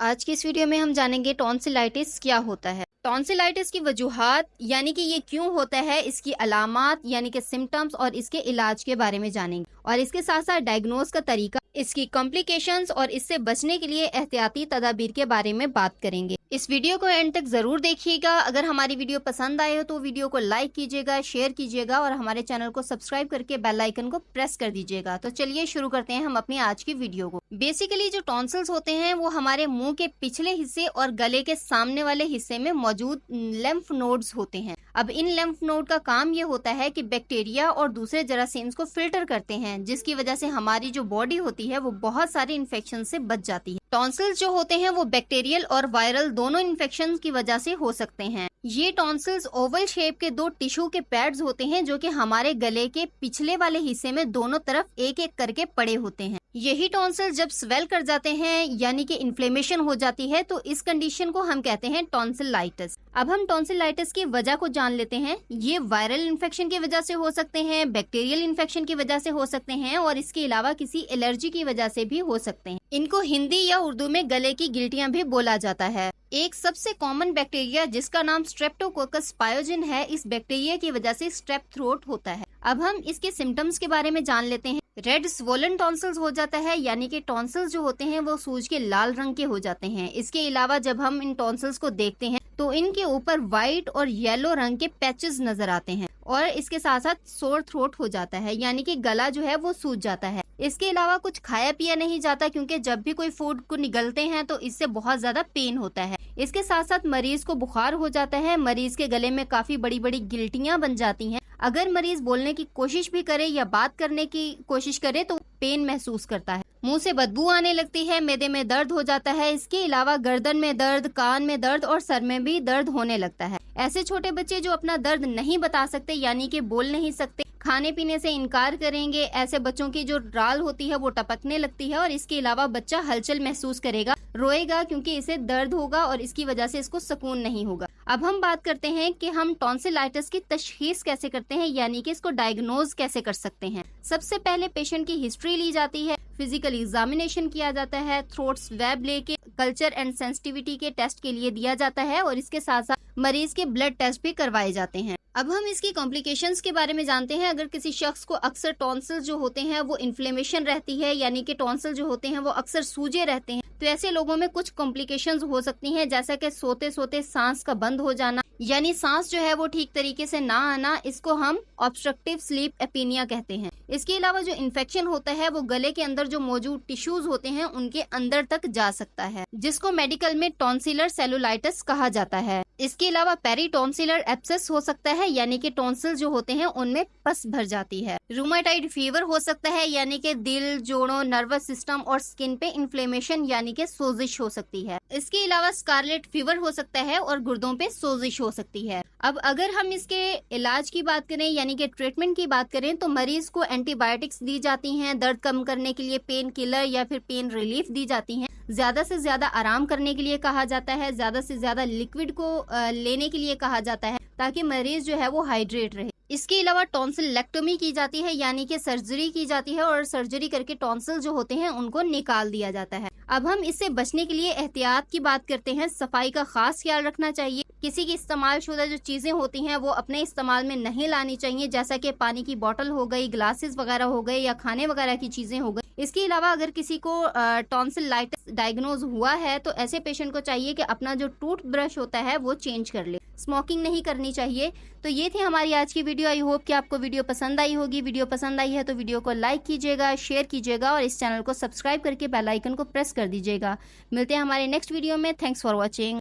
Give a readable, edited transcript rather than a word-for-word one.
आज की इस वीडियो में हम जानेंगे टॉन्सिलाइटिस क्या होता है। टॉन्सिलाइटिस की वजूहात यानी कि ये क्यों होता है, इसकी अलामात यानी कि सिम्टम्स और इसके इलाज के बारे में जानेंगे और इसके साथ साथ डायग्नोज का तरीका, इसकी कॉम्प्लिकेशंस और इससे बचने के लिए एहतियाती तदाबीर के बारे में बात करेंगे। इस वीडियो को एंड तक जरूर देखिएगा। अगर हमारी वीडियो पसंद आए हो तो वीडियो को लाइक कीजिएगा, शेयर कीजिएगा और हमारे चैनल को सब्सक्राइब करके बेल आइकन को प्रेस कर दीजिएगा। तो चलिए शुरू करते हैं हम अपनी आज की वीडियो को। बेसिकली जो टॉन्सिल्स होते हैं वो हमारे मुंह के पिछले हिस्से और गले के सामने वाले हिस्से में मौजूद लिम्फ नोड्स होते हैं। अब इन लिम्फ नोड का काम ये होता है कि बैक्टीरिया और दूसरे जरासीम्स को फिल्टर करते हैं, जिसकी वजह से हमारी जो बॉडी होती है वो बहुत सारे इन्फेक्शन से बच जाती है। टॉन्सिल्स जो होते हैं वो बैक्टीरियल और वायरल दोनों इन्फेक्शन की वजह से हो सकते हैं। ये टॉन्सिल्स ओवल शेप के दो टिश्यू के पैड्स होते हैं जो कि हमारे गले के पिछले वाले हिस्से में दोनों तरफ एक एक करके पड़े होते हैं। यही टॉन्सिल्स जब स्वेल कर जाते हैं यानी कि इन्फ्लेमेशन हो जाती है तो इस कंडीशन को हम कहते हैं टॉन्सिलाइटिस। अब हम टॉन्सिलाइटिस की वजह को जान लेते हैं। ये वायरल इन्फेक्शन की वजह से हो सकते हैं, बैक्टीरियल इन्फेक्शन की वजह से हो सकते हैं और इसके अलावा किसी एलर्जी की वजह से भी हो सकते हैं। इनको हिंदी या उर्दू में गले की गिल्टियां भी बोला जाता है। एक सबसे कॉमन बैक्टीरिया जिसका नाम स्ट्रेप्टोकोकस पायोजिन है, इस बैक्टीरिया की वजह से स्ट्रेप थ्रोट होता है। अब हम इसके सिम्टम्स के बारे में जान लेते हैं। रेड स्वोलन टॉन्सिल्स हो जाता है यानी कि टॉन्सिल्स जो होते हैं वो सूज के लाल रंग के हो जाते हैं। इसके अलावा जब हम इन टॉन्सिल्स को देखते हैं तो इनके ऊपर व्हाइट और येलो रंग के पैचेस नजर आते हैं और इसके साथ साथ सोर थ्रोट हो जाता है यानी कि गला जो है वो सूज जाता है। इसके अलावा कुछ खाया पिया नहीं जाता क्योंकि जब भी कोई फूड को निगलते हैं तो इससे बहुत ज्यादा पेन होता है। इसके साथ साथ मरीज को बुखार हो जाता है, मरीज के गले में काफी बड़ी बड़ी गिल्टियां बन जाती हैं। अगर मरीज बोलने की कोशिश भी करे या बात करने की कोशिश करे तो पेन महसूस करता है, मुंह से बदबू आने लगती है, मैदे में दर्द हो जाता है। इसके अलावा गर्दन में दर्द, कान में दर्द और सर में भी दर्द होने लगता है। ऐसे छोटे बच्चे जो अपना दर्द नहीं बता सकते यानी कि बोल नहीं सकते, खाने पीने से इनकार करेंगे, ऐसे बच्चों की जो राल होती है वो टपकने लगती है और इसके अलावा बच्चा हलचल महसूस करेगा, रोएगा क्योंकि इसे दर्द होगा और इसकी वजह से इसको सुकून नहीं होगा। अब हम बात करते हैं कि हम टॉन्सिलाइटिस की तशखीस कैसे करते हैं यानी कि इसको डायग्नोज कैसे कर सकते हैं। सबसे पहले पेशेंट की हिस्ट्री ली जाती है, फिजिकल एग्जामिनेशन किया जाता है, थ्रोट स्वैब लेके कल्चर एंड सेंसिटिविटी के टेस्ट के लिए दिया जाता है और इसके साथ साथ मरीज के ब्लड टेस्ट भी करवाए जाते हैं। अब हम इसकी कॉम्प्लिकेशंस के बारे में जानते हैं। अगर किसी शख्स को अक्सर टॉन्सिल जो होते हैं वो इन्फ्लेमेशन रहती है यानी कि टॉन्सिल जो होते हैं वो अक्सर सूजे रहते हैं तो ऐसे लोगों में कुछ कॉम्प्लिकेशंस हो सकती हैं, जैसा कि सोते सोते सांस का बंद हो जाना यानी सांस जो है वो ठीक तरीके से ना आना, इसको हम ऑब्स्ट्रक्टिव स्लीप एपीनिया कहते हैं। इसके अलावा जो इन्फेक्शन होता है वो गले के अंदर जो मौजूद टिश्यूज होते हैं उनके अंदर तक जा सकता है, जिसको मेडिकल में टॉन्सिलर सेलुलाइटिस कहा जाता है। इसके अलावा पेरीटॉन्सिलर एब्सेस हो सकता है यानी कि टॉन्सिल जो होते हैं उनमें पस भर जाती है। रूमेटाइड फीवर हो सकता है यानी कि दिल, जोड़ों, नर्वस सिस्टम और स्किन पे इन्फ्लेमेशन यानी कि सोजिश हो सकती है। इसके अलावा स्कारलेट फीवर हो सकता है और गुर्दों पे सोजिश हो सकती है। अब अगर हम इसके इलाज की बात करें यानी कि ट्रीटमेंट की बात करें तो मरीज को एंटीबायोटिक्स दी जाती हैं, दर्द कम करने के लिए पेन किलर या फिर पेन रिलीफ दी जाती हैं, ज्यादा से ज्यादा आराम करने के लिए कहा जाता है, ज्यादा से ज्यादा लिक्विड को लेने के लिए कहा जाता है ताकि मरीज जो है वो हाइड्रेट रहे। इसके अलावा टॉन्सिलेक्टोमी की जाती है यानी कि सर्जरी की जाती है और सर्जरी करके टॉन्सिल जो होते हैं उनको निकाल दिया जाता है। अब हम इससे बचने के लिए एहतियात की बात करते हैं। सफाई का खास ख्याल रखना चाहिए। किसी की इस्तेमाल शुदा जो चीजें होती हैं वो अपने इस्तेमाल में नहीं लानी चाहिए, जैसा कि पानी की बोतल हो गई, ग्लासेस वगैरह हो गए या खाने वगैरह की चीजें हो गई। इसके अलावा अगर किसी को टॉन्सिलाइटिस डायग्नोज हुआ है तो ऐसे पेशेंट को चाहिए कि अपना जो टूथ ब्रश होता है वो चेंज कर ले, स्मोकिंग नहीं करनी चाहिए। तो ये थी हमारी आज की वीडियो। आई होप कि आपको वीडियो पसंद आई होगी। वीडियो पसंद आई है तो वीडियो को लाइक कीजिएगा, शेयर कीजिएगा और इस चैनल को सब्सक्राइब करके बेल आइकन को प्रेस कर दीजिएगा। मिलते हैं हमारे नेक्स्ट वीडियो में। Thanks for watching.